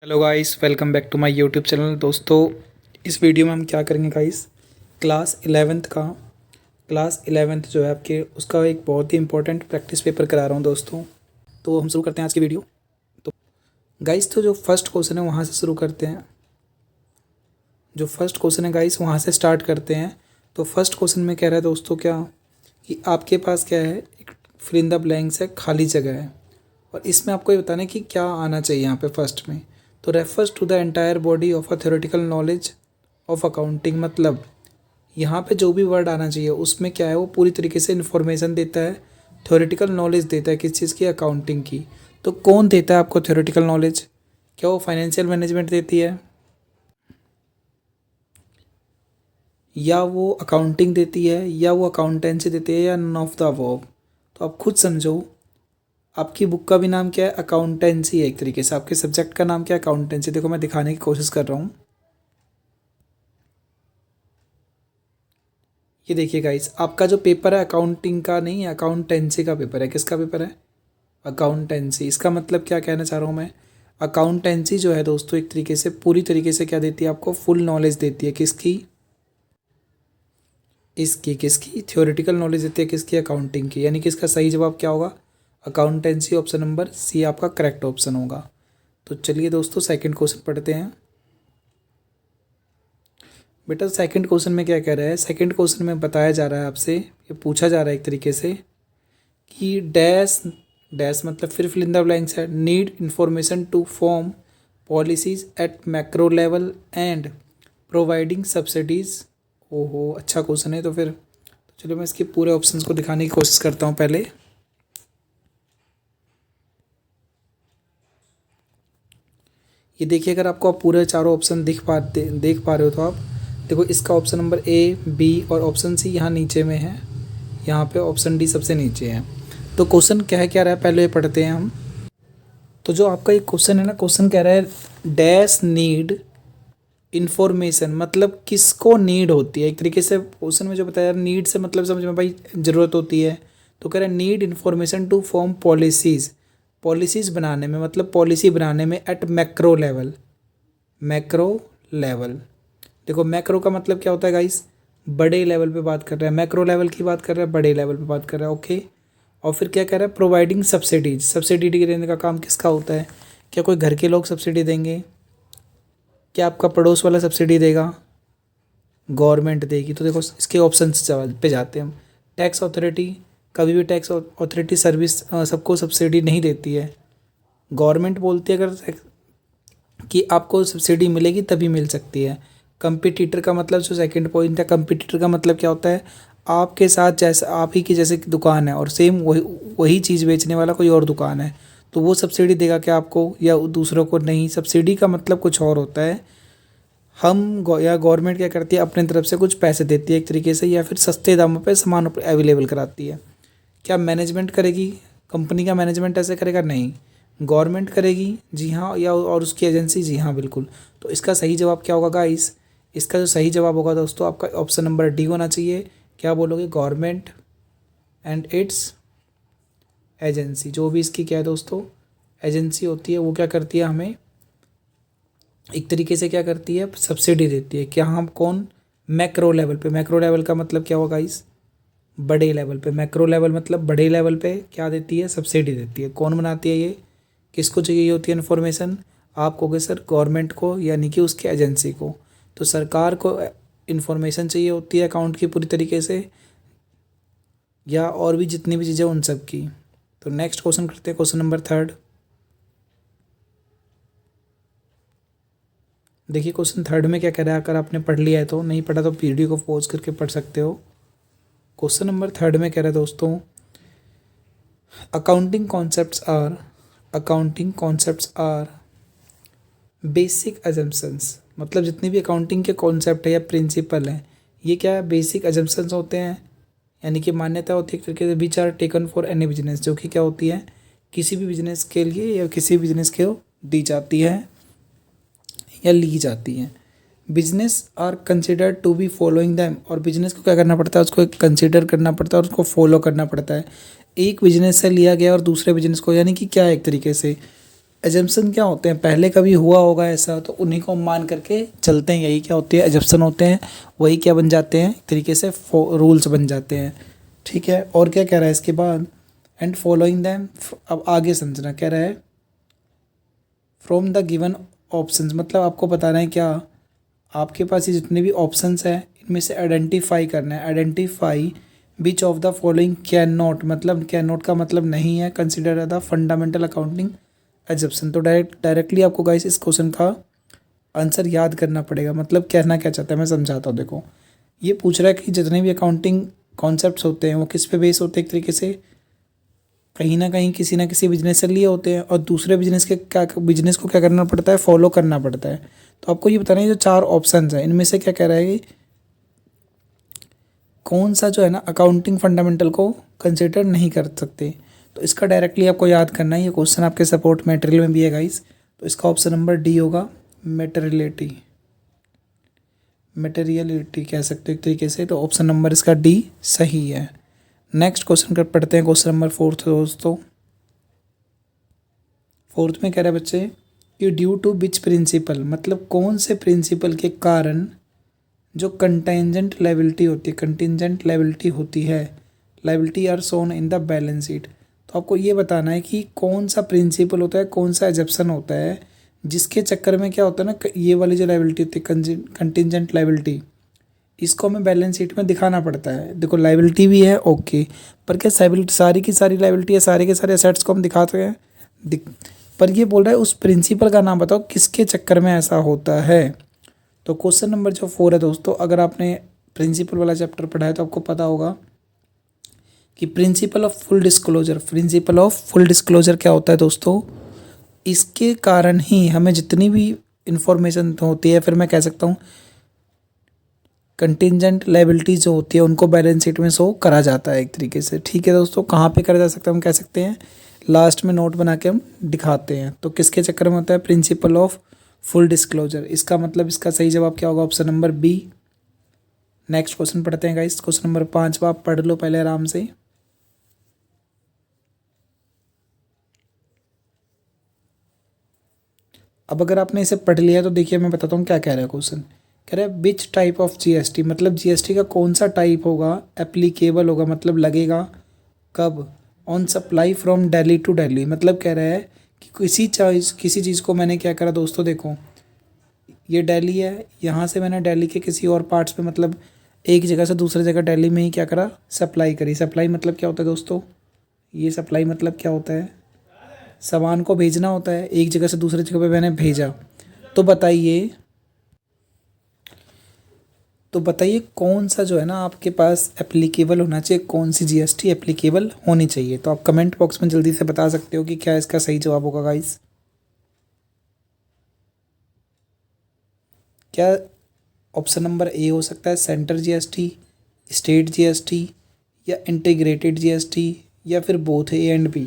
Hello guys, welcome back to my YouTube channel. दोस्तों, इस video में हम क्या करेंगे गाइस, क्लास 11th जो है आपके, उसका एक बहुत ही इंपॉर्टेंट प्रैक्टिस पेपर करा रहा हूँ दोस्तों। तो हम शुरू करते हैं आज की वीडियो। तो गाइस, तो जो फर्स्ट क्वेश्चन है वहाँ से शुरू करते हैं। जो फर्स्ट क्वेश्चन है गाइस, वहाँ से स्टार्ट करते हैं। तो फर्स्ट क्वेश्चन में कह रहा है दोस्तों क्या, कि आपके पास क्या है, एक फिल इन द ब्लैंक्स है, खाली जगह है, और इसमें आपको ये बताना है कि क्या आना चाहिए यहाँ पे फर्स्ट में। तो refers to the entire body of a theoretical knowledge of accounting, मतलब यहाँ पे जो भी वर्ड आना चाहिए उसमें क्या है, वो पूरी तरीके से इन्फॉर्मेशन देता है, थ्योरेटिकल नॉलेज देता है किस चीज़ की, अकाउंटिंग की। तो कौन देता है आपको थ्योरेटिकल नॉलेज? क्या वो फाइनेंशियल मैनेजमेंट देती है, या वो अकाउंटिंग देती है, या वो अकाउंटेंसी देती है, या नन ऑफ द अबव? तो आप खुद समझो। आपकी बुक का भी नाम क्या है, अकाउंटेंसी है। एक तरीके से आपके सब्जेक्ट का नाम क्या है, अकाउंटेंसी। देखो, मैं दिखाने की कोशिश कर रहा हूँ। ये देखिए गाइस, आपका जो पेपर है अकाउंटिंग का नहीं है, अकाउंटेंसी का पेपर है। किसका पेपर है? अकाउंटेंसी। इसका मतलब क्या कहना चाह रहा हूँ मैं, अकाउंटेंसी जो है दोस्तों, एक तरीके से पूरी तरीके से क्या देती है आपको, फुल नॉलेज देती है। किसकी? इसकी। किसकी? थ्योरेटिकल नॉलेज देती है। किसकी? अकाउंटिंग की। यानी कि इसका सही जवाब क्या होगा, अकाउंटेंसी। ऑप्शन नंबर सी आपका करेक्ट ऑप्शन होगा। तो चलिए दोस्तों, सेकंड क्वेश्चन पढ़ते हैं। बेटा, सेकंड क्वेश्चन में क्या कह रहा है, सेकंड क्वेश्चन में बताया जा रहा है आपसे, ये पूछा जा रहा है एक तरीके से, कि डैश डैश मतलब फिर फिल इन द ब्लैंक्स है, need information to form policies at macro level and providing subsidies. ओहो, अच्छा क्वेश्चन है। तो फिर चलो मैं इसके पूरे ऑप्शंस को दिखाने की कोशिश करता हूँ पहले। ये देखिए, अगर आपको आप पूरे चारों ऑप्शन देख पा रहे हो तो आप देखो, इसका ऑप्शन नंबर ए, बी और ऑप्शन सी यहाँ नीचे में है, यहाँ पे ऑप्शन डी सबसे नीचे है। तो क्वेश्चन क्या रहा है, पहले ये पढ़ते हैं हम। तो जो आपका एक क्वेश्चन है ना, क्वेश्चन कह रहा है डैश नीड इन्फॉर्मेशन, मतलब किसको नीड होती है। एक तरीके से क्वेश्चन में जो बताया, नीड से मतलब समझ में भाई ज़रूरत होती है। तो कह रहा है need information to form policies, policies बनाने में, मतलब पॉलिसी बनाने में at macro level. Macro level, देखो मैक्रो का मतलब क्या होता है गाइस, बड़े लेवल पे बात कर रहा है। मैक्रो लेवल की बात कर रहा है, बड़े लेवल पे बात कर रहा है। ओके। और फिर क्या कह रहा है, प्रोवाइडिंग सब्सिडीज, सब्सिडी देने का काम किसका होता है? क्या कोई घर के लोग सब्सिडी देंगे? क्या आपका पड़ोस वाला सब्सिडी देगा? गवर्नमेंट देगी। तो देखो, इसके ऑप्शन पे जाते हैं हम। टैक्स अथॉरिटी, कभी भी टैक्स अथॉरिटी सर्विस सबको सब्सिडी नहीं देती है। गवर्नमेंट बोलती है अगर कि आपको सब्सिडी मिलेगी तभी मिल सकती है। कंपटीटर का मतलब, जो सेकंड पॉइंट है, कंपटीटर का मतलब क्या होता है, आपके साथ जैसे आप ही की जैसे दुकान है और सेम वही वही चीज़ बेचने वाला कोई और दुकान है, तो वो सब्सिडी देगा क्या आपको, या दूसरों को नहीं। सब्सिडी का मतलब कुछ और होता है। या गवर्नमेंट क्या करती है, अपने तरफ से कुछ पैसे देती है एक तरीके से, या फिर सस्ते दामों पे सामान अवेलेबल कराती है। क्या मैनेजमेंट करेगी? कंपनी का मैनेजमेंट ऐसे करेगा? नहीं, गवर्नमेंट करेगी। जी हाँ, या और उसकी एजेंसी? जी हाँ, बिल्कुल। तो इसका सही जवाब क्या होगा गाइस? इसका जो सही जवाब होगा दोस्तों, आपका ऑप्शन नंबर डी होना चाहिए। क्या बोलोगे? Government and it's agency. जो भी इसकी क्या है दोस्तों, एजेंसी होती है, वो क्या करती है, हमें एक तरीके से क्या करती है, सब्सिडी देती है। क्या हम कौन? मैक्रो लेवल पे। मैक्रो लेवल का मतलब क्या होगा गाइस, बड़े लेवल पे। मैक्रो लेवल मतलब बड़े लेवल पे क्या देती है, सब्सिडी देती है। कौन बनाती है ये? किसको चाहिए होती है इन्फॉर्मेशन? आप कहोगे सर गवर्नमेंट को, यानी कि उसकी एजेंसी को। तो सरकार को इन्फॉर्मेशन चाहिए होती है अकाउंट की पूरी तरीके से, या और भी जितनी भी चीज़ें उन सब की। तो नेक्स्ट क्वेश्चन करते हैं, क्वेश्चन नंबर थर्ड। देखिए, क्वेश्चन थर्ड में क्या कह रहा है, अगर आपने पढ़ लिया है तो, नहीं पढ़ा तो वीडियो को पॉज करके पढ़ सकते हो। क्वेश्चन नंबर थर्ड में कह रहा है दोस्तों, accounting concepts are basic assumptions, मतलब जितने भी अकाउंटिंग के कॉन्सेप्ट है या प्रिंसिपल हैं, ये क्या है, बेसिक अजम्पशंस होते हैं। यानी कि मान्यता होती है एक तरीके से, which are taken for any business, जो कि क्या होती है, किसी भी बिजनेस के लिए या किसी भी बिजनेस को दी जाती है या ली जाती है। Business are considered to be following them, और बिजनेस को क्या करना पड़ता है, उसको कंसिडर करना पड़ता है और उसको फॉलो करना पड़ता है। एक बिजनेस से लिया गया और दूसरे बिजनेस को, यानी कि क्या है, एक तरीके से एजम्पशन क्या होते हैं, पहले कभी हुआ होगा ऐसा तो उन्हीं को मान करके चलते हैं, यही क्या होती है एजम्पशन होते हैं, वही क्या बन जाते हैं एक तरीके से रूल्स बन जाते हैं। ठीक है, और क्या कह रहा है इसके बाद, एंड फॉलोइंग दैम, अब आगे समझना कह रहा है फ्रॉम द गिवन ऑप्शंस, मतलब आपको बताना है क्या, आपके पास ये जितने भी ऑप्शंस हैं इनमें से आइडेंटिफाई करना है, identify which of the following can not, मतलब कैन नॉट का मतलब नहीं है consider the fundamental accounting assumption. तो डायरेक्टली आपको गाइस इस क्वेश्चन का आंसर याद करना पड़ेगा, मतलब कहना क्या चाहता है मैं समझाता हूँ। देखो ये पूछ रहा है कि जितने भी अकाउंटिंग कॉन्सेप्ट्स होते हैं वो किस पे बेस होते हैं, एक तरीके से कहीं ना कहीं किसी ना किसी बिजनेस से लिए होते हैं, और दूसरे बिजनेस को क्या करना पड़ता है, फॉलो करना पड़ता है। तो आपको ये बताना है जो 4 ऑप्शंस हैं इनमें से क्या कह रहा है कि कौन सा जो है ना अकाउंटिंग फंडामेंटल को कंसिडर नहीं कर सकते। तो इसका डायरेक्टली आपको याद करना है, ये क्वेश्चन आपके सपोर्ट मटेरियल में भी है गाइस। तो इसका ऑप्शन नंबर डी होगा, मटेरियलिटी, मटेरियलिटी कह सकते हो एक तरीके से। तो ऑप्शन नंबर इसका डी सही है। नेक्स्ट क्वेश्चन कर पढ़ते हैं, क्वेश्चन नंबर 4 दोस्तों। 4 में कह रहा है बच्चे कि ड्यू टू विच प्रिंसिपल, मतलब कौन से प्रिंसिपल के कारण जो कंटेंजेंट लायबिलिटी होती है, कंटिजेंट लायबिलिटी होती है, liability are shown in the balance sheet. तो आपको ये बताना है कि कौन सा प्रिंसिपल होता है, कौन सा एजप्शन होता है जिसके चक्कर में क्या होता है ना, ये वाली जो लायबिलिटी होती है कंटिजेंट लायबिलिटी, इसको हमें बैलेंस शीट में दिखाना पड़ता है। देखो लायबिलिटी भी है ओके, पर क्या सारी की सारी लायबिलिटी है, सारे के सारे असेट्स को हम दिखाते हैं पर ये बोल रहा है उस प्रिंसिपल का नाम बताओ किसके चक्कर में ऐसा होता है। तो क्वेश्चन नंबर जो 4 है दोस्तों, अगर आपने प्रिंसिपल वाला चैप्टर पढ़ा है तो आपको पता होगा कि principle of full disclosure, principle of full disclosure क्या होता है दोस्तों, इसके कारण ही हमें जितनी भी इंफॉर्मेशन होती है, फिर मैं कह सकता हूँ कंटिजेंट लायबिलिटीज जो होती है उनको बैलेंस शीट में शो करा जाता है एक तरीके से। ठीक है दोस्तों, कहाँ पे करा जा सकता है हम कह सकते हैं लास्ट में नोट बना के हम दिखाते हैं। तो किसके चक्कर में होता है, प्रिंसिपल ऑफ फुल डिस्क्लोजर। इसका मतलब इसका सही जवाब क्या होगा, option number B. Next question पढ़ते हैं गाइस, क्वेश्चन नंबर 5 आप पढ़ लो पहले आराम से। अब अगर आपने इसे पढ़ लिया तो देखिए मैं बताता हूँ क्या कह रहा है क्वेश्चन। कह रहा है विच टाइप ऑफ जीएसटी, मतलब जीएसटी का कौन सा टाइप होगा, एप्लीकेबल होगा मतलब लगेगा कब, on supply from Delhi to Delhi. मतलब कह रहा है कि किसी चीज़ को मैंने क्या करा दोस्तों, देखो ये दिल्ली है, यहाँ से मैंने दिल्ली के किसी और पार्ट्स पे मतलब एक जगह से दूसरी जगह दिल्ली में ही क्या करा, सप्लाई करी। सप्लाई मतलब क्या होता है दोस्तों, ये सप्लाई मतलब क्या होता है, सामान को भेजना होता है, एक जगह से दूसरी जगह पे मैंने भेजा। तो बताइए कौन सा जो है ना आपके पास एप्लीकेबल होना चाहिए, कौन सी जीएसटी एप्लीकेबल होनी चाहिए। तो आप कमेंट बॉक्स में जल्दी से बता सकते हो कि क्या इसका सही जवाब होगा गाइस। क्या ऑप्शन नंबर ए हो सकता है सेंटर जीएसटी, स्टेट जीएसटी, या इंटीग्रेटेड जीएसटी, या फिर बोथ ए एंड बी।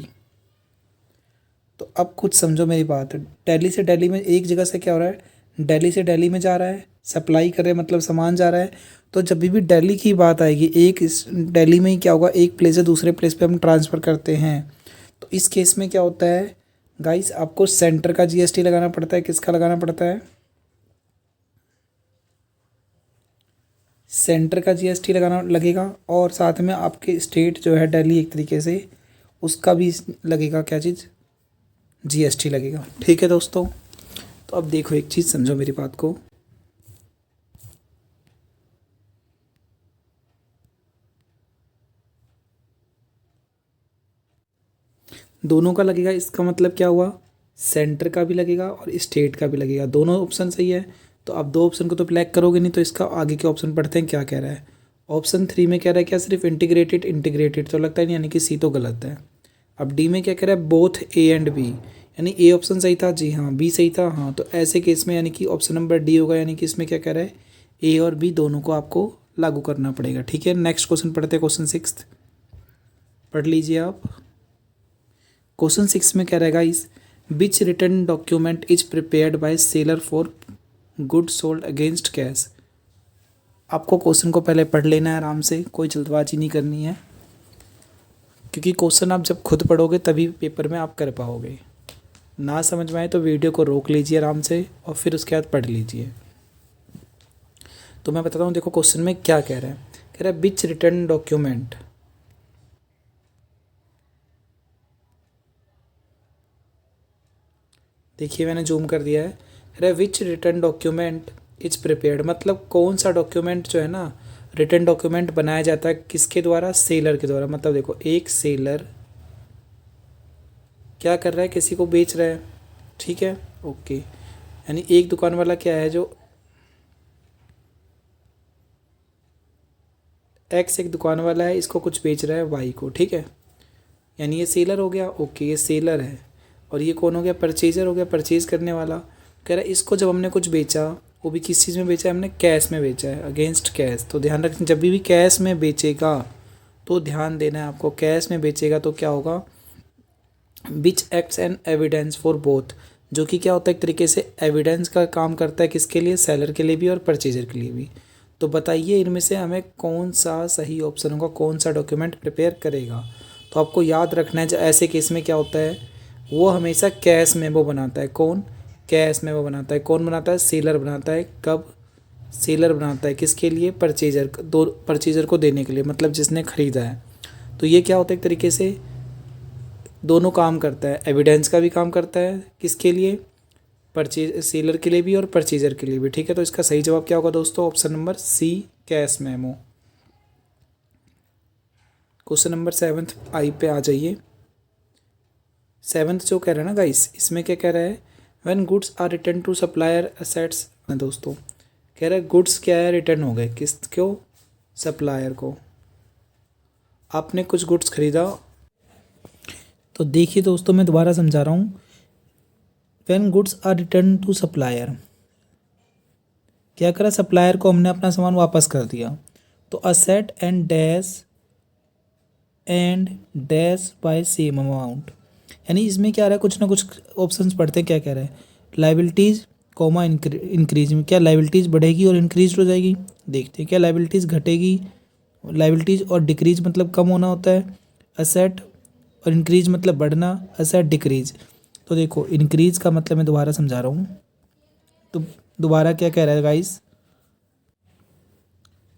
तो अब कुछ समझो मेरी बात, दिल्ली से दिल्ली में एक जगह से क्या हो रहा है, दिल्ली से दिल्ली में जा रहा है, सप्लाई कर रहे हैं मतलब सामान जा रहा है। तो जब भी दिल्ली की बात आएगी, एक इस दिल्ली में ही क्या होगा, एक प्लेस से दूसरे प्लेस पे हम ट्रांसफ़र करते हैं। तो इस केस में क्या होता है गाइस, आपको सेंटर का जीएसटी लगाना पड़ता है। किसका लगाना पड़ता है, सेंटर का जीएसटी लगाना लगेगा, और साथ में आपके स्टेट जो है दिल्ली एक तरीके से उसका भी लगेगा क्या चीज़, जीएसटी लगेगा। ठीक है दोस्तों, तो अब देखो एक चीज़ समझो मेरी बात को, दोनों का लगेगा। इसका मतलब क्या हुआ, सेंटर का भी लगेगा और स्टेट का भी लगेगा, दोनों ऑप्शन सही है। तो आप 2 ऑप्शन को तो ब्लैक करोगे नहीं, तो इसका आगे के ऑप्शन पढ़ते हैं क्या कह रहा है। ऑप्शन 3 में कह रहा है क्या, सिर्फ इंटीग्रेटेड तो लगता है नहीं, यानी कि सी तो गलत है। अब डी में क्या कह रहा है, बोथ ए एंड बी, यानी ए ऑप्शन सही था, जी हाँ, बी सही था, हाँ। तो ऐसे केस में यानी कि ऑप्शन नंबर डी होगा, यानी कि इसमें क्या कह रहा है, ए और बी दोनों को आपको लागू करना पड़ेगा। ठीक है, नेक्स्ट क्वेश्चन पढ़ते हैं, क्वेश्चन 6 पढ़ लीजिए आप। क्वेश्चन 6 में कह रहा है guys, which return document is prepared by seller for good sold against cash. आपको क्वेश्चन को पहले पढ़ लेना है आराम से, कोई जल्दबाजी नहीं करनी है, क्योंकि क्वेश्चन आप जब खुद पढ़ोगे तभी पेपर में आप कर पाओगे। ना समझ में आए तो वीडियो को रोक लीजिए आराम से और फिर उसके बाद पढ़ लीजिए। तो मैं बताता हूँ, देखो क्वेश्चन में क्या कह रहा है। कह रहा है विच रिटर्न डॉक्यूमेंट, देखिए मैंने जूम कर दिया है। कह रहा है which return document is prepared, मतलब कौन सा डॉक्यूमेंट जो है ना, रिटर्न डॉक्यूमेंट बनाया जाता है किसके द्वारा, सेलर के द्वारा। मतलब देखो एक सेलर क्या कर रहा है, किसी को बेच रहा है, ठीक है, ओके। यानी एक दुकान वाला क्या है, जो एक्स एक दुकान वाला है, इसको कुछ बेच रहा है वाई को, ठीक है। यानी ये सेलर हो गया, ओके, ये सेलर है। और ये कौन हो गया, परचेजर हो गया, परचेज करने वाला। कह रहा है इसको जब हमने कुछ बेचा, वो भी किस चीज़ में बेचा है, हमने कैश में बेचा है, अगेंस्ट कैश। तो ध्यान रखना, जब भी कैश में बेचेगा तो ध्यान देना है आपको, कैश में बेचेगा तो क्या होगा, which acts an evidence for both, जो कि क्या होता है एक तरीके से एविडेंस का काम करता है, किसके लिए, सेलर के लिए भी और परचेजर के लिए भी। तो बताइए इनमें से हमें कौन सा सही ऑप्शन होगा, कौन सा डॉक्यूमेंट प्रिपेयर करेगा। तो आपको याद रखना है, जो ऐसे केस में क्या होता है, वो हमेशा कैश मेमो बनाता है। कौन, कैश मेमो बनाता है। कौन बनाता है, सेलर बनाता है। कब, सेलर बनाता है किसके लिए, परचेजर, दो परचेजर को देने के लिए, मतलब जिसने ख़रीदा है। तो ये क्या होता है एक तरीके से दोनों काम करता है, एविडेंस का भी काम करता है, किसके लिए, परचेज, सेलर के लिए भी और परचेजर के लिए भी, ठीक है। तो इसका सही जवाब क्या होगा दोस्तों, option number C, cash memo. Question number 7 I पे आ जाइए। 7 जो कह रहा है ना गाइस, इसमें क्या कह रहा है, when goods are return to supplier assets, दोस्तों कह रहा है गुड्स क्या है, रिटर्न हो गए, किस क्यों, सप्लायर को। आपने कुछ गुड्स खरीदा, तो देखिए दोस्तों मैं दोबारा समझा रहा हूँ। When goods are return to supplier, क्या करा, सप्लायर को हमने अपना सामान वापस कर दिया। तो asset and dash by same amount, यानी इसमें क्या आ रहा है, कुछ ना कुछ ऑप्शंस पढ़ते हैं, क्या कह रहा है, लाइबिलिटीज़ कॉमा इंक्रीज में, क्या लाइबिलिटीज़ बढ़ेगी और इंक्रीज हो जाएगी। देखते हैं क्या, लाइबिलिटीज़ घटेगी, लाइबिलिटीज़ और डिक्रीज मतलब कम होना होता है, असेट और इंक्रीज मतलब बढ़ना, असेट डिक्रीज। तो देखो इंक्रीज का मतलब मैं दोबारा समझा रहा हूँ, तो दोबारा क्या कह रहा है गाइस,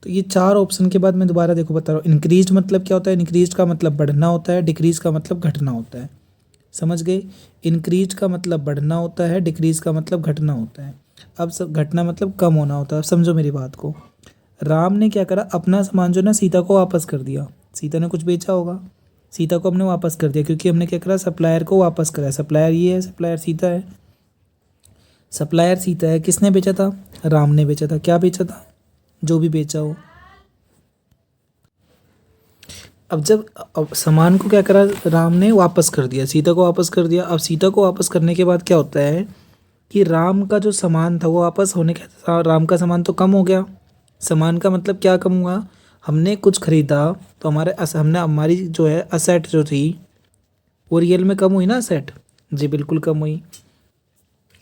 तो ये 4 ऑप्शन के बाद मैं दोबारा देखो बता रहा हूँ। इंक्रीज मतलब क्या होता है, इंक्रीज का मतलब बढ़ना होता है, डिक्रीज का मतलब घटना होता है, समझ गए। इंक्रीज का मतलब बढ़ना होता है, डिक्रीज का मतलब घटना होता है। अब सब घटना मतलब कम होना होता है। अब समझो मेरी बात को, राम ने क्या करा, अपना सामान जो ना सीता को वापस कर दिया। सीता ने कुछ बेचा होगा, सीता को हमने वापस कर दिया, क्योंकि हमने क्या करा, सप्लायर को वापस करा। सप्लायर ये है, सप्लायर सीता है, सप्लायर सीता है। किसने बेचा था, राम ने बेचा था। क्या बेचा था, जो भी बेचा हो। अब सामान को क्या करा, राम ने वापस कर दिया, सीता को वापस कर दिया। अब सीता को वापस करने के बाद क्या होता है कि राम का जो सामान था वो वापस होने के, राम का सामान तो कम हो गया। सामान का मतलब क्या कम हुआ, हमने कुछ खरीदा तो हमने हमारी जो है असेट जो थी वो रियल में कम हुई ना, असेट जी बिल्कुल कम हुई।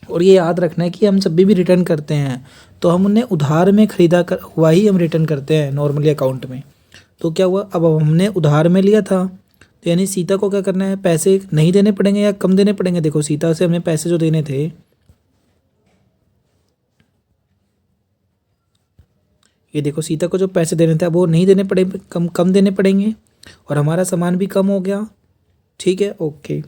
और ये याद रखना है कि हम जब भी रिटर्न करते हैं तो हम उन्हें उधार में खरीदा कर हुआ ही हम रिटर्न करते हैं नॉर्मली अकाउंट में। तो क्या हुआ, अब हमने उधार में लिया था, तो यानी सीता को क्या करना है, पैसे नहीं देने पड़ेंगे या कम देने पड़ेंगे। देखो सीता से हमें पैसे जो देने थे, ये देखो सीता को जो पैसे देने थे अब वो नहीं देने पड़े, कम कम देने पड़ेंगे। और हमारा सामान भी कम हो गया, ठीक है, ओके।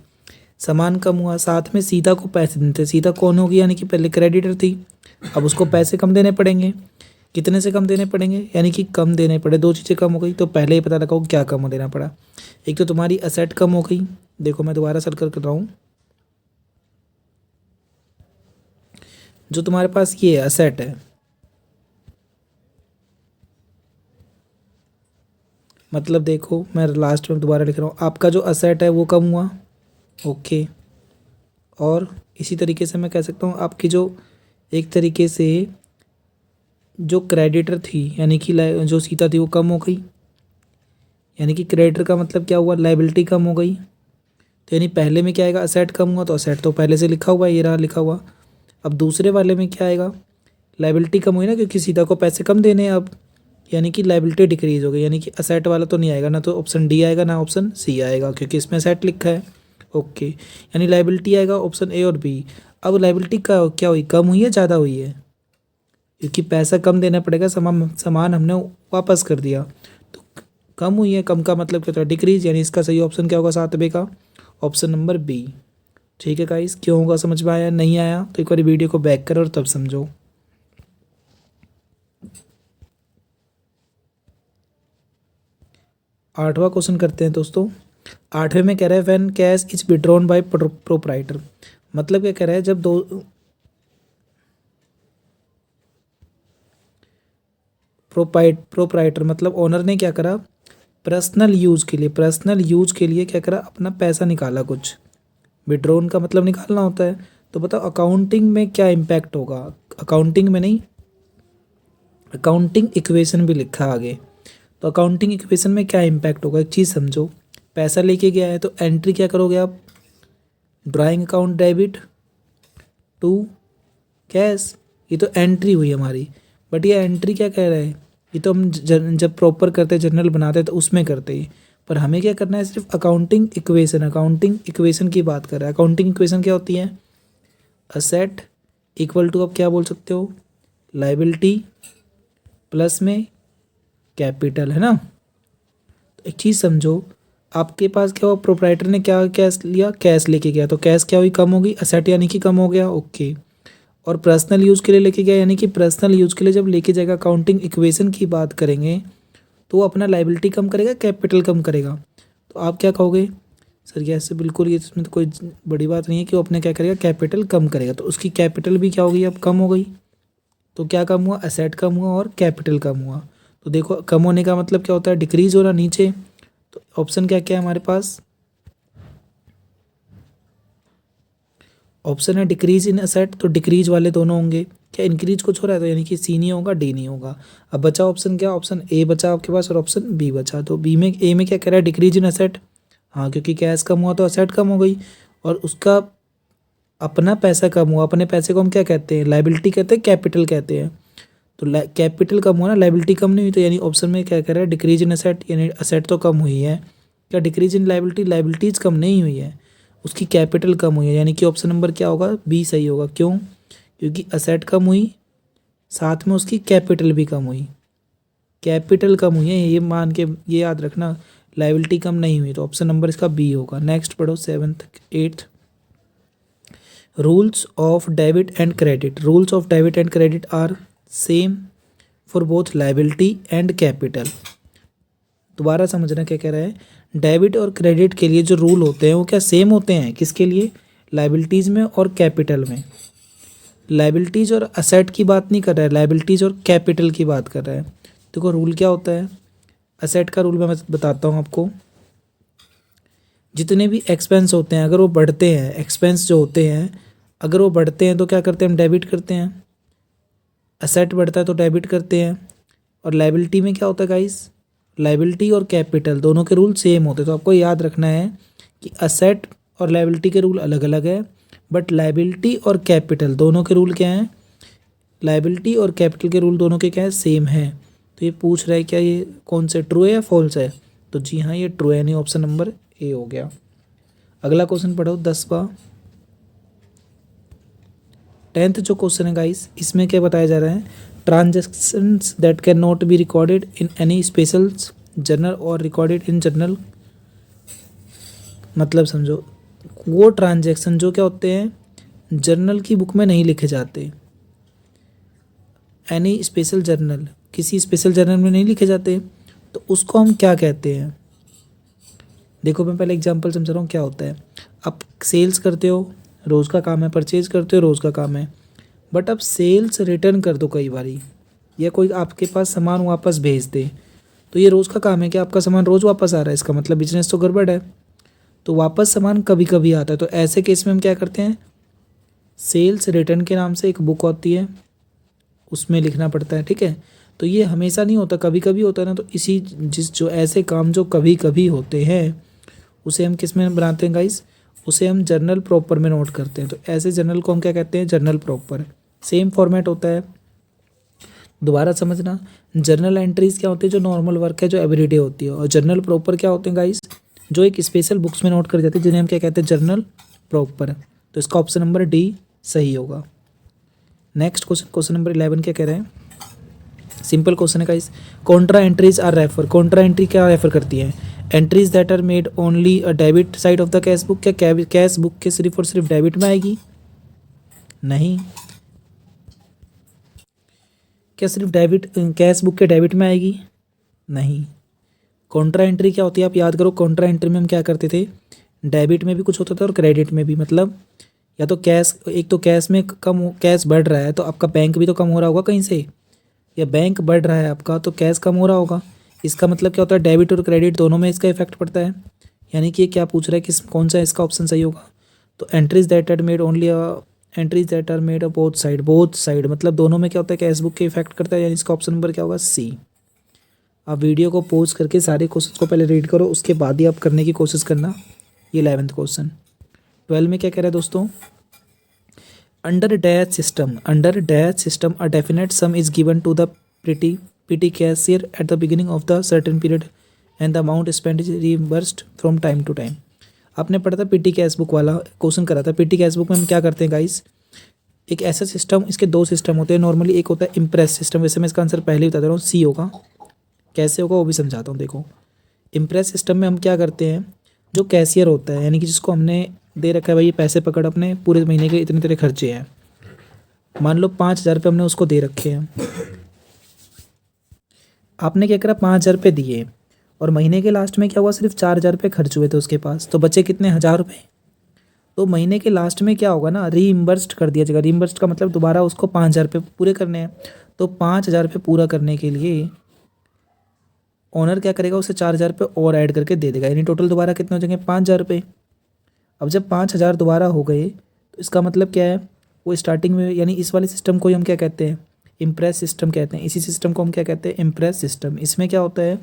सामान कम हुआ, साथ में सीता को पैसे देने थे। सीता कौन होगी, यानी कि पहले क्रेडिटर थी, अब उसको पैसे कम देने पड़ेंगे। कितने से कम देने पड़ेंगे, यानी कि कम देने पड़े। 2 चीज़ें कम हो गई, तो पहले ही पता लगाओ क्या कम देना पड़ा। एक तो तुम्हारी असेट कम हो गई, देखो मैं दोबारा सर्कल कर रहा हूँ, जो तुम्हारे पास ये असेट है, मतलब देखो मैं लास्ट में दोबारा लिख रहा हूँ, आपका जो असेट है वो कम हुआ, ओके। और इसी तरीके से मैं कह सकता हूँ आपकी जो एक तरीके से जो क्रेडिटर थी, यानी कि जो सीता थी वो कम हो गई। यानी कि क्रेडिटर का मतलब क्या हुआ, लाइबिलिटी कम हो गई। तो यानी पहले में क्या आएगा, असेट कम हुआ, तो असेट तो पहले से लिखा हुआ है, ये रहा लिखा हुआ। अब दूसरे वाले में क्या आएगा, लाइबिलिटी कम हुई ना, क्योंकि सीता को पैसे कम देने हैं अब, यानी कि लाइबिलिटी डिक्रीज हो गई। यानी कि असेट वाला तो नहीं आएगा, ना तो ऑप्शन डी आएगा ना ऑप्शन सी आएगा, क्योंकि इसमें असेट लिखा है। ओके, यानी लाइबिलिटी आएगा ऑप्शन ए और बी। अब लाइबिलिटी का क्या हुई, कम हुई है ज़्यादा हुई है? क्योंकि पैसा कम देना पड़ेगा, सामान हमने वापस कर दिया तो कम हुई है। कम का मतलब क्या होता है, डिक्रीज, यानी इसका सही ऑप्शन क्या होगा 7 का, ऑप्शन नंबर बी। ठीक है गाइस, क्यों होगा समझ में आया? नहीं आया तो एक बार वीडियो को बैक करो और तब समझो। 8वां क्वेश्चन करते हैं दोस्तों। 8वें में कह रहा है when cash is withdrawn bye proprietor, मतलब क्या कह रहा है, जब दो प्रोप्राइटर मतलब ओनर ने क्या करा, पर्सनल यूज़ के लिए क्या करा, अपना पैसा निकाला कुछ। विड्रॉन का मतलब निकालना होता है। तो बताओ अकाउंटिंग में क्या इम्पैक्ट होगा? अकाउंटिंग में नहीं, अकाउंटिंग इक्वेशन भी लिखा आगे। तो अकाउंटिंग इक्वेशन में क्या इम्पैक्ट होगा, एक चीज़ समझो। पैसा लेके गया है तो एंट्री क्या करोगे आप, drawing account debit to cash, ये तो एंट्री हुई हमारी। बट ये एंट्री क्या कह रहा है, ये तो हम जब प्रॉपर करते हैं, जर्नल बनाते हैं तो उसमें करते हैं। पर हमें क्या करना है, सिर्फ अकाउंटिंग इक्वेशन की बात कर रहा है। अकाउंटिंग इक्वेशन क्या होती है, असेट इक्वल टू, अब क्या बोल सकते हो, लाइबिलिटी प्लस में कैपिटल, है ना। तो एक चीज़ समझो, आपके पास क्या हुआ, प्रोप्राइटर ने क्या कैश लिया, कैश लेके गया तो कैश क्या हुई, कम होगी, असेट यानी कि कम हो गया, ओके। और पर्सनल यूज़ के लिए लेके गया, यानी कि पर्सनल यूज़ के लिए जब लेके जाएगा, अकाउंटिंग इक्वेशन की बात करेंगे तो वो अपना लाइबिलिटी कम करेगा, कैपिटल कम करेगा। तो आप क्या कहोगे, सर ये ऐसे बिल्कुल, ये इसमें तो कोई बड़ी बात नहीं है कि वो अपने क्या करेगा, कैपिटल कम करेगा। तो उसकी कैपिटल भी क्या होगी, अब कम हो गई। तो क्या कम हुआ, असेट कम हुआ और कैपिटल कम हुआ। तो देखो कम होने का मतलब क्या होता है, डिक्रीज होना नीचे। तो ऑप्शन क्या क्या है हमारे पास, ऑप्शन है डिक्रीज इन असेट, तो डिक्रीज वाले दोनों होंगे। क्या इंक्रीज कुछ हो रहा है, तो यानी कि सी नहीं होगा, डी नहीं होगा। अब बचा ऑप्शन क्या, ऑप्शन ए बचा आपके पास और ऑप्शन बी बचा। तो बी में, ए में क्या कह रहा है, डिक्रीज इन असेट, हाँ क्योंकि कैश कम हुआ तो असेट कम हो गई। और उसका अपना पैसा कम हुआ, अपने पैसे को हम क्या कहते हैं, लाइबिलिटी कहते हैं, कैपिटल कहते हैं। तो कैपिटल कम हुआ ना, लाइबिलिटी कम नहीं हुई। तो यानी ऑप्शन में क्या कह रहा है, डिक्रीज इन असेट, यानी असेट तो कम हुई है। क्या डिक्रीज इन लाइबिलिटी, लाइबिलिटीज कम नहीं हुई है, उसकी कैपिटल कम हुई है। यानी कि ऑप्शन नंबर क्या होगा, बी सही होगा। क्यों, क्योंकि असेट कम हुई, साथ में उसकी कैपिटल भी कम हुई। कैपिटल कम हुई है, ये मान के ये याद रखना, लाइबिलिटी कम नहीं हुई। तो ऑप्शन नंबर इसका बी होगा। नेक्स्ट पढ़ो 7th 8th, rules of debit and credit. Rules of debit and credit are same for both liability and capital. दोबारा समझना क्या कह रहा है, डेबिट और क्रेडिट के लिए जो रूल होते हैं वो क्या सेम होते हैं, किसके लिए, लाइबिलिटीज़ में और कैपिटल में। लाइबिलिटीज़ और असेट की बात नहीं कर रहा है, लाइबिलिटीज़ और कैपिटल की बात कर रहा है। देखो रूल क्या होता है, असेट का रूल मैं बताता हूँ आपको। जितने भी एक्सपेंस होते हैं, अगर वो बढ़ते हैं, एक्सपेंस जो होते हैं अगर वो बढ़ते हैं तो क्या करते हैं, हम डेबिट करते हैं। असेट बढ़ता है तो डेबिट करते हैं। और लाइबिलिटी में क्या होता है गाइस, लाइबिलिटी और कैपिटल दोनों के रूल सेम होते हैं। तो आपको याद रखना है कि असेट और लाइबिलिटी के रूल अलग अलग है, बट लाइबिलिटी और कैपिटल दोनों के रूल क्या हैं, लाइबिलिटी और कैपिटल के रूल दोनों के क्या है, सेम है। तो ये पूछ रहा है क्या ये कौन से, ट्रू है या फॉल्स है? तो जी हाँ ये ट्रू है, यानी ऑप्शन नंबर ए हो गया। अगला क्वेश्चन पढ़ो 10वां 10th जो क्वेश्चन है गाइस, इसमें क्या बताया जा रहा है, transactions that can not be recorded in any special journal और रिकॉर्डेड इन जर्नल। मतलब समझो, वो ट्रांजैक्शन जो क्या होते हैं, जर्नल की बुक में नहीं लिखे जाते। एनी स्पेशल जर्नल, किसी स्पेशल जर्नल में नहीं लिखे जाते, तो उसको हम क्या कहते हैं। देखो मैं पहले एग्जांपल समझा रहा हूँ क्या होता है। आप सेल्स करते हो, रोज़ का काम है, परचेज करते हो, रोज़ का काम है। बट अब सेल्स रिटर्न कर दो कई बारी, या कोई आपके पास सामान वापस भेज दे, तो ये रोज़ का काम है कि आपका सामान रोज़ वापस आ रहा है, इसका मतलब बिजनेस तो गड़बड़ है। तो वापस सामान कभी कभी आता है, तो ऐसे केस में हम क्या करते हैं, सेल्स रिटर्न के नाम से एक बुक होती है, उसमें लिखना पड़ता है। ठीक है, तो ये हमेशा नहीं होता, कभी कभी होता है ना। तो इसी जो ऐसे काम जो कभी कभी होते हैं उसे हम किस में बनाते हैं गाइस, उसे हम जर्नल प्रॉपर में नोट करते हैं। तो ऐसे जर्नल को हम क्या कहते हैं, जर्नल प्रॉपर। सेम फॉर्मेट होता है। दोबारा समझना, जर्नल एंट्रीज क्या होती है, जो नॉर्मल वर्क है, जो एवरीडे होती है। और जर्नल प्रॉपर क्या होते हैं गाइस, जो एक स्पेशल बुक्स में नोट कर जाते हैं, जिन्हें हम क्या कहते हैं, जर्नल प्रॉपर। तो इसका ऑप्शन नंबर डी सही होगा। नेक्स्ट क्वेश्चन, क्वेश्चन नंबर 11 क्या कह रहे हैं, सिंपल क्वेश्चन है guys. Contra entries are refer, contra entry क्या रेफर करती है, entries that are made only a debit side of the cash book. क्या कैश बुक के सिर्फ और सिर्फ डेबिट में आएगी? नहीं। क्या सिर्फ डेबिट कैश बुक के डेबिट में आएगी? नहीं। कॉन्ट्रा एंट्री क्या होती है, आप याद करो। कॉन्ट्रा एंट्री में हम क्या करते थे, डेबिट में भी कुछ होता था और क्रेडिट में भी। मतलब या तो कैश, एक तो कैश में कैश बढ़ रहा है तो आपका बैंक भी तो कम हो रहा होगा कहीं से, या बैंक बढ़ रहा है आपका तो कैश कम हो रहा होगा। इसका मतलब क्या होता है, डेबिट और क्रेडिट दोनों में इसका इफेक्ट पड़ता है। यानी कि ये क्या पूछ रहा है कि कौन सा इसका ऑप्शन सही होगा। तो entries that are made only entries that are made both side, both side मतलब दोनों में क्या होता है, कैश बुक के इफेक्ट करता है। यानी इसका ऑप्शन नंबर क्या होगा, सी। आप वीडियो को पॉज करके सारे क्वेश्चन को पहले रीड करो, उसके बाद ही आप करने की कोशिश करना। ये 11th क्वेश्चन। 12 में क्या कह रहा है दोस्तों, under dash system a definite sum is given to the petty cashier at the beginning of the certain period and the amount spent is reimbursed from time to time। आपने पढ़ा था PT cash book वाला question करा था। PT cash book में हम क्या करते हैं गाइस, एक ऐसा सिस्टम, इसके दो सिस्टम होते हैं नॉर्मली। एक होता है इम्प्रेस सिस्टम, वैसे मैं इसका आंसर पहले ही बता दे रहा हूँ, सी होगा। कैसे होगा वो भी समझाता हूँ। देखो, इम्प्रेस सिस्टम में हम क्या करते हैं, जो कैशियर होता है यानी कि जिसको हमने दे रखा है भाई ये पैसे पकड़, अपने पूरे महीने के इतने तेरे खर्चे हैं, मान लो 5,000 रुपये हमने उसको दे रखे हैं। आपने क्या करा, 5,000 रुपये दिए और महीने के लास्ट में क्या हुआ, सिर्फ 4,000 रुपये खर्च हुए थे उसके पास, तो बचे कितने, 1,000 रुपये। तो महीने के लास्ट में क्या होगा ना, रीइम्बर्स्ड कर दिया जाएगा। रीइम्बर्स्ड का मतलब दोबारा उसको 5,000 रुपये पूरे करने हैं। तो 5,000 रुपये पूरा करने के लिए ओनर क्या करेगा, उसे 4,000 रुपये और ऐड करके दे देगा। यानी टोटल दोबारा कितने हो जाएंगे, 5,000 रुपये। अब जब 5,000 दोबारा हो गए तो इसका मतलब क्या है, वो स्टार्टिंग में, यानी इस वाले सिस्टम को हम क्या कहते हैं, इम्प्रेस सिस्टम कहते हैं। इसी सिस्टम को हम क्या कहते हैं, इम्प्रेस सिस्टम। इसमें क्या होता है,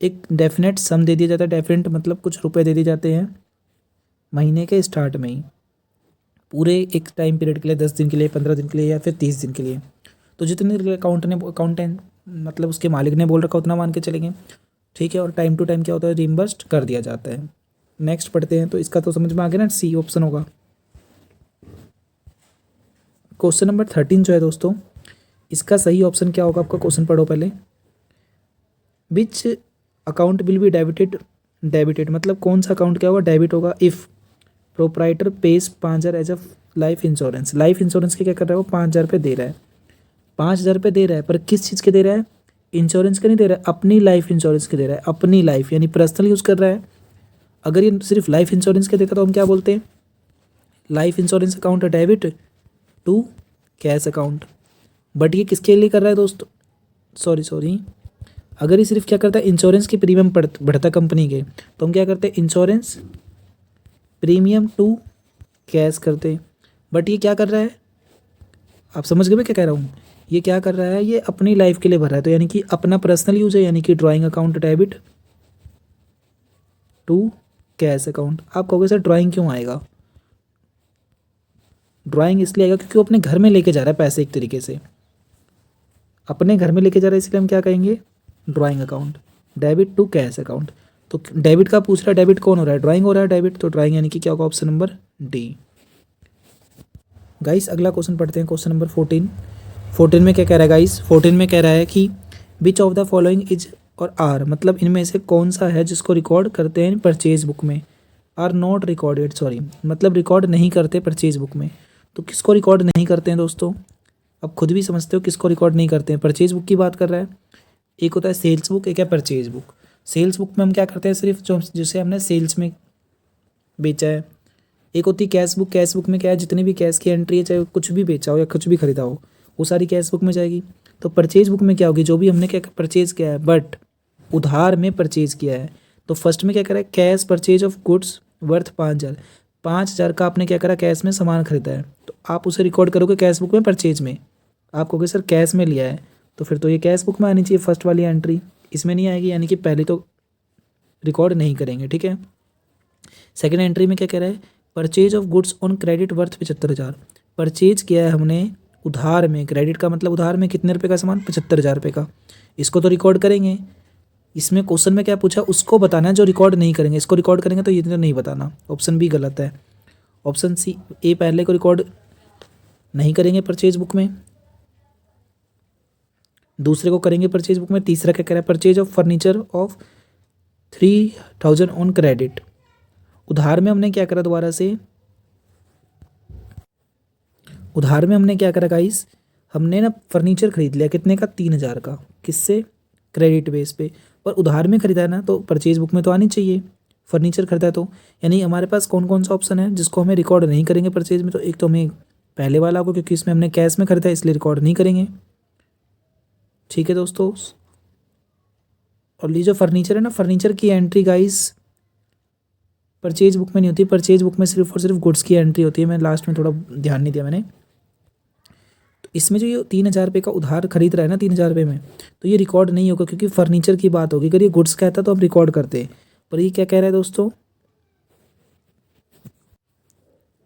एक डेफिनेट सम दे दिया जाता है। डेफिनेट मतलब कुछ रुपए दे दिए जाते हैं महीने के स्टार्ट में ही, पूरे एक टाइम पीरियड के लिए, 10 दिन के लिए, 15 दिन के लिए या फिर 30 दिन के लिए। तो जितने अकाउंटेंट मतलब उसके मालिक ने बोल रखा उतना मान के चलेंगे, ठीक है। और टाइम टू टाइम क्या होता है, रिइम्बर्स्ड कर दिया जाता है। नेक्स्ट पढ़ते हैं। तो इसका तो समझ में आ गया ना, सी ऑप्शन होगा। क्वेश्चन नंबर 13 जो है दोस्तों, इसका सही ऑप्शन क्या होगा, आपका क्वेश्चन पढ़ो पहले। Which account will be debited मतलब कौन सा अकाउंट क्या होगा, डेबिट होगा, if proprietor pays 5,000 as a life insurance. Life insurance के क्या कर रहा है, वो 5,000 रुपये दे रहा है। 5,000 रुपये दे रहा है, पर किस चीज़ के दे रहा है, इंश्योरेंस के नहीं दे रहा है, अपनी लाइफ इंश्योरेंस के दे रहा है। अपनी लाइफ यानी पर्सनल यूज़ कर रहा है। अगर ये सिर्फ लाइफ इंश्योरेंस के देता तो हम क्या बोलते हैं, life insurance account debit to cash account. But ये किसके लिए कर रहा है दोस्तों, सॉरी, अगर ये सिर्फ क्या करता है, इंश्योरेंस की प्रीमियम बढ़ता कंपनी के, तो हम क्या करते हैं, इंश्योरेंस प्रीमियम टू कैश करते। बट ये क्या कर रहा है, आप समझ गए मैं क्या कह रहा हूँ, ये क्या कर रहा है, ये अपनी लाइफ के लिए भर रहा है। तो यानी कि अपना पर्सनल यूज है, यानी कि drawing account debit to cash account. आप कहोगे सर ड्राइंग क्यों आएगा, ड्राइंग इसलिए आएगा क्योंकि वो अपने घर में लेके जा रहा है पैसे, एक तरीके से अपने घर में लेके जा रहा है, इसलिए हम क्या कहेंगे, drawing account debit to cash account. तो डेबिट का पूछ रहा है, डेबिट कौन हो रहा है, ड्राइंग हो रहा है डेबिट, तो ड्राइंग यानी कि क्या होगा, ऑप्शन नंबर डी। गाइस अगला क्वेश्चन पढ़ते हैं, क्वेश्चन नंबर 14 में क्या कह रहा है गाइस, 14 में कह रहा है कि which of the following is और आर मतलब इनमें से कौन सा है जिसको रिकॉर्ड करते हैं परचेज बुक में, आर नॉट रिकॉर्डेड, सॉरी मतलब रिकॉर्ड नहीं करते परचेज बुक में। तो किसको रिकॉर्ड नहीं करते हैं दोस्तों, अब खुद भी समझते हो किसको रिकॉर्ड नहीं करते हैं, परचेज बुक की बात कर रहा है। एक होता है सेल्स बुक, एक है परचेज बुक। सेल्स बुक में हम क्या करते हैं, सिर्फ जो जिसे हमने सेल्स में बेचा है। एक होती है कैश बुक, कैश बुक में क्या है, जितनी भी कैश की एंट्री है, चाहे कुछ भी बेचा हो या कुछ भी खरीदा हो, वो सारी कैश बुक में जाएगी। तो परचेज बुक में क्या होगी, जो भी हमने क्या परचेज किया है बट उधार में परचेज किया है। तो फर्स्ट में क्या करा है, cash purchase of goods worth 5,000, 5,000 का आपने क्या करा, कैश में सामान खरीदा है, तो आप उसे रिकॉर्ड करोगे कैश बुक में परचेज में। आप कहोगे सर कैश में लिया है, तो फिर तो ये कैश बुक में आनी चाहिए फर्स्ट वाली एंट्री, इसमें नहीं आएगी, यानी कि पहले तो रिकॉर्ड नहीं करेंगे, ठीक है। सेकेंड एंट्री में क्या कह रहा है, purchase of goods on credit worth 75,000, purchase किया है हमने उधार में, क्रेडिट का मतलब उधार में कितने रुपए का सामान, 75,000 रुपये का, इसको तो रिकॉर्ड करेंगे। इसमें क्वेश्चन में क्या पूछा, उसको बताना है जो रिकॉर्ड नहीं करेंगे। इसको रिकॉर्ड करेंगे तो ये तो नहीं बताना। ऑप्शन बी गलत है। ऑप्शन सी, ए पहले को रिकॉर्ड नहीं करेंगे परचेज बुक में, दूसरे को करेंगे परचेज बुक में, तीसरा क्या कह रहा है, purchase of furniture of 3000 on credit. उधार में हमने क्या करा, दोबारा से उधार में हमने क्या करा गाइस, हमने ना फर्नीचर खरीद लिया कितने का, 3000 का। किससे, क्रेडिट बेस पे। पर उधार में खरीदा है ना, तो परचेज बुक में तो आनी चाहिए। फर्नीचर खरीदा है तो, यानी हमारे पास कौन कौन सा ऑप्शन है जिसको हमें रिकॉर्ड नहीं करेंगे परचेज में। तो एक तो हमें पहले वाला को, क्योंकि इसमें हमने कैश में खरीदा है इसलिए रिकॉर्ड नहीं करेंगे। ठीक है दोस्तों। और ये जो फर्नीचर है ना, फर्नीचर की एंट्री गाइस परचेज बुक में नहीं होती। परचेज बुक में सिर्फ और सिर्फ गुड्स की एंट्री होती है। मैं लास्ट में थोड़ा ध्यान नहीं दिया मैंने। तो इसमें जो ये 3000 रुपये का उधार खरीद रहा है ना, 3000 रुपये में, तो ये रिकॉर्ड नहीं होगा क्योंकि फर्नीचर की बात होगी। अगर ये गुड्स कहता तो हम रिकॉर्ड करते, पर ये क्या कह रहा है दोस्तों,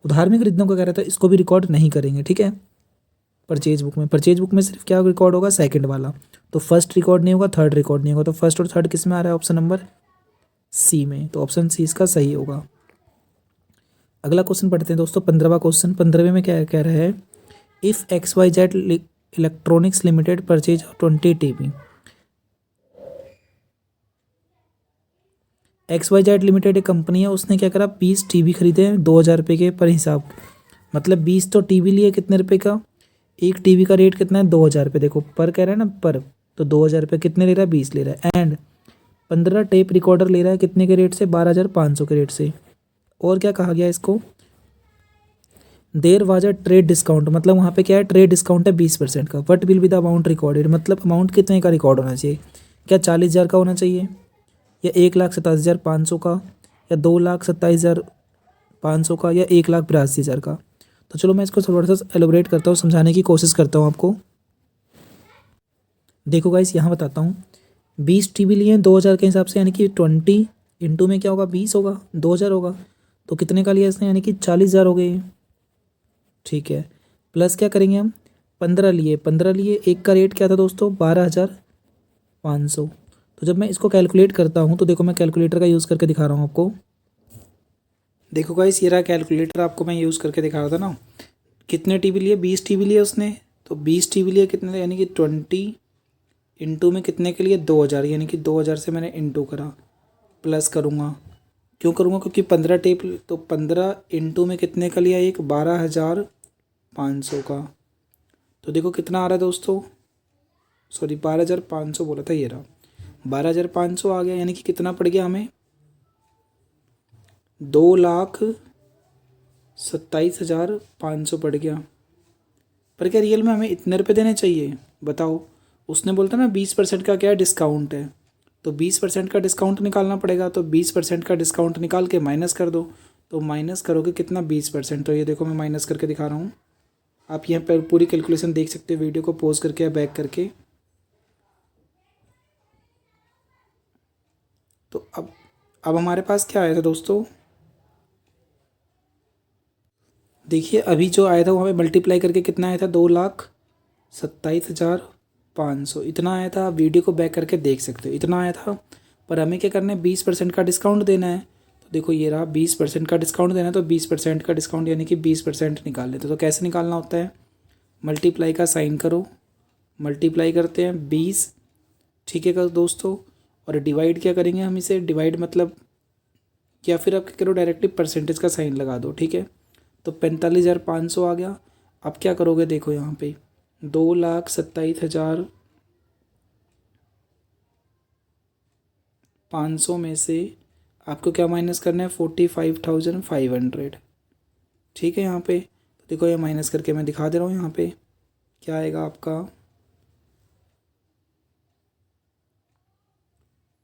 उधार में खरीदने को कह रहा था, इसको भी रिकॉर्ड नहीं करेंगे। ठीक है, परचेज बुक में। परचेज बुक में सिर्फ क्या रिकॉर्ड होगा, सेकंड वाला। तो फर्स्ट रिकॉर्ड नहीं होगा, थर्ड रिकॉर्ड नहीं होगा। तो फर्स्ट और थर्ड किस में आ रहा है, ऑप्शन नंबर सी में। तो ऑप्शन सी इसका सही होगा। अगला क्वेश्चन पढ़ते हैं दोस्तों, 15वां क्वेश्चन। 15वें में क्या कह रहा है, if XYZ electronics limited purchase 20 TB। XYZ limited एक कंपनी है, उसने क्या करा, 20 TB खरीदे हैं 2000 रुपये के पर हिसाब। मतलब 20 तो TB लिए कितने रुपए का, एक TB का रेट कितना है, 2000 रुपये। देखो पर कह रहा है ना, पर, तो 2000 रुपये कितने ले रहा है, 20 ले रहा है। एंड 15 टेप रिकॉर्डर ले रहा है कितने के रेट से, 12500 के रेट से। और क्या कहा गया इसको, there was a trade discount. मतलब वहाँ पे क्या है, ट्रेड डिस्काउंट है 20% का। What will be the amount recorded, मतलब अमाउंट कितने का रिकॉर्ड होना चाहिए, क्या 40,000 का होना चाहिए, या 1,87,500 का, या 2,27,500 का, या 1,82,000 का। तो चलो मैं इसको थोड़ा सा एलोबरेट करता हूँ, समझाने की कोशिश करता हूँ आपको। देखो गाइस यहाँ बताता हूँ, 20 TB लिए हैं 2000 के हिसाब से, यानी कि 20 इंटू में क्या होगा, 20 होगा, 2000 होगा। तो कितने का लिया इसने, यानी कि 40,000 हो गए। ठीक है, प्लस क्या करेंगे हम, 15 लिए, 15 लिए, एक का रेट क्या था दोस्तों, 12,500। तो जब मैं इसको कैलकुलेट करता हूँ, तो देखो मैं कैलकुलेटर का यूज़ करके दिखा रहा हूँ आपको। देखो गाइस ये रहा कैलकुलेटर, आपको मैं यूज़ करके दिखा रहा था ना। कितने TB लिए, 20 TB लिए उसने। तो 20 TB लिए कितने, यानी कि 20 इंटू में कितने के लिए, 2000, यानी कि 2000 से मैंने इंटू करा, प्लस करूँगा। क्यों करूँगा, क्योंकि 15 टेप, तो 15 इंटू में कितने का लिया, एक 12,500 का। तो देखो कितना आ रहा है दोस्तों, सॉरी 12,500 बोला था, ये रहा 12,500 आ गया। यानी कि कितना पड़ गया हमें, 2,27,500 पड़ गया। पर क्या रियल में हमें इतने रुपये देने चाहिए, बताओ। उसने बोलता ना 20% का क्या डिस्काउंट है, तो 20% का डिस्काउंट निकालना पड़ेगा। तो 20% का डिस्काउंट निकाल के माइनस कर दो। तो माइनस करोगे कितना, 20%। तो ये देखो मैं माइनस करके दिखा रहा हूँ, आप यहाँ पर पूरी कैलकुलेशन देख सकते हो, वीडियो को पॉज करके या बैक करके। तो अब हमारे पास क्या आया था दोस्तों, देखिए अभी जो आया था वो हमें मल्टीप्लाई करके कितना आया था, 2,27,500 इतना आया था। वीडियो को बैक करके देख सकते हो, इतना आया था। पर हमें क्या करना है, 20% का डिस्काउंट देना है। तो देखो ये रहा 20% का डिस्काउंट देना है, तो 20% का डिस्काउंट यानी कि 20% निकाल लेते। तो कैसे निकालना होता है, मल्टीप्लाई का साइन करो, मल्टीप्लाई करते हैं 20, ठीक है दोस्तों। और डिवाइड क्या करेंगे हम इसे, डिवाइड मतलब, या फिर आप क्या करो, डायरेक्टली परसेंटेज का साइन लगा दो, ठीक है। तो 45,500 आ गया। अब क्या करोगे, देखो यहाँ पे 2,27,500 में से आपको क्या माइनस करना है, 45,500, ठीक है। यहाँ पे तो देखो ये माइनस करके मैं दिखा दे रहा हूँ, यहाँ पे क्या आएगा आपका,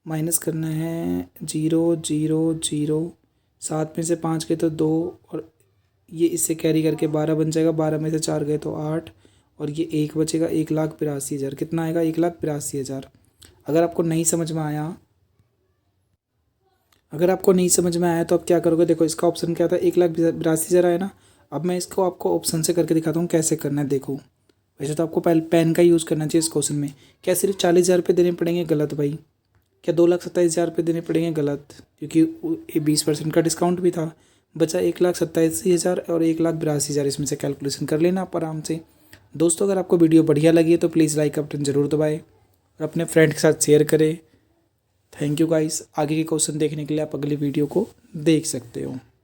माइनस करना है 0 0 0, 7 में से 5 गए तो 2, और ये इससे कैरी करके 12 बन जाएगा, 12 में से 4 गए तो 8, और ये 1 बचेगा, 1,82,000। कितना आएगा, 1,82,000। अगर आपको नहीं समझ में आया, तो आप क्या करोगे, देखो इसका ऑप्शन क्या था, 1,82,000 आया ना। अब मैं इसको आपको ऑप्शन से करके दिखाता हूँ कैसे करना है। देखो वैसे तो आपको पेन का यूज़ करना चाहिए इस क्वेश्चन में। क्या सिर्फ 40,000 रुपये देने पड़ेंगे, गलत भाई। क्या 2,27,000 रुपये देने पड़ेंगे? गलत, क्योंकि 20% का डिस्काउंट भी था। बचा 1,87,000 और 1,82,000, इसमें से कैलकुलेशन कर लेना आप आराम से। दोस्तों अगर आपको वीडियो बढ़िया लगी है तो प्लीज़ लाइक का बटन ज़रूर दबाएं और अपने फ्रेंड के साथ शेयर करें। Thank you guys. आगे के क्वेश्चन देखने के लिए आप अगली वीडियो को देख सकते हो।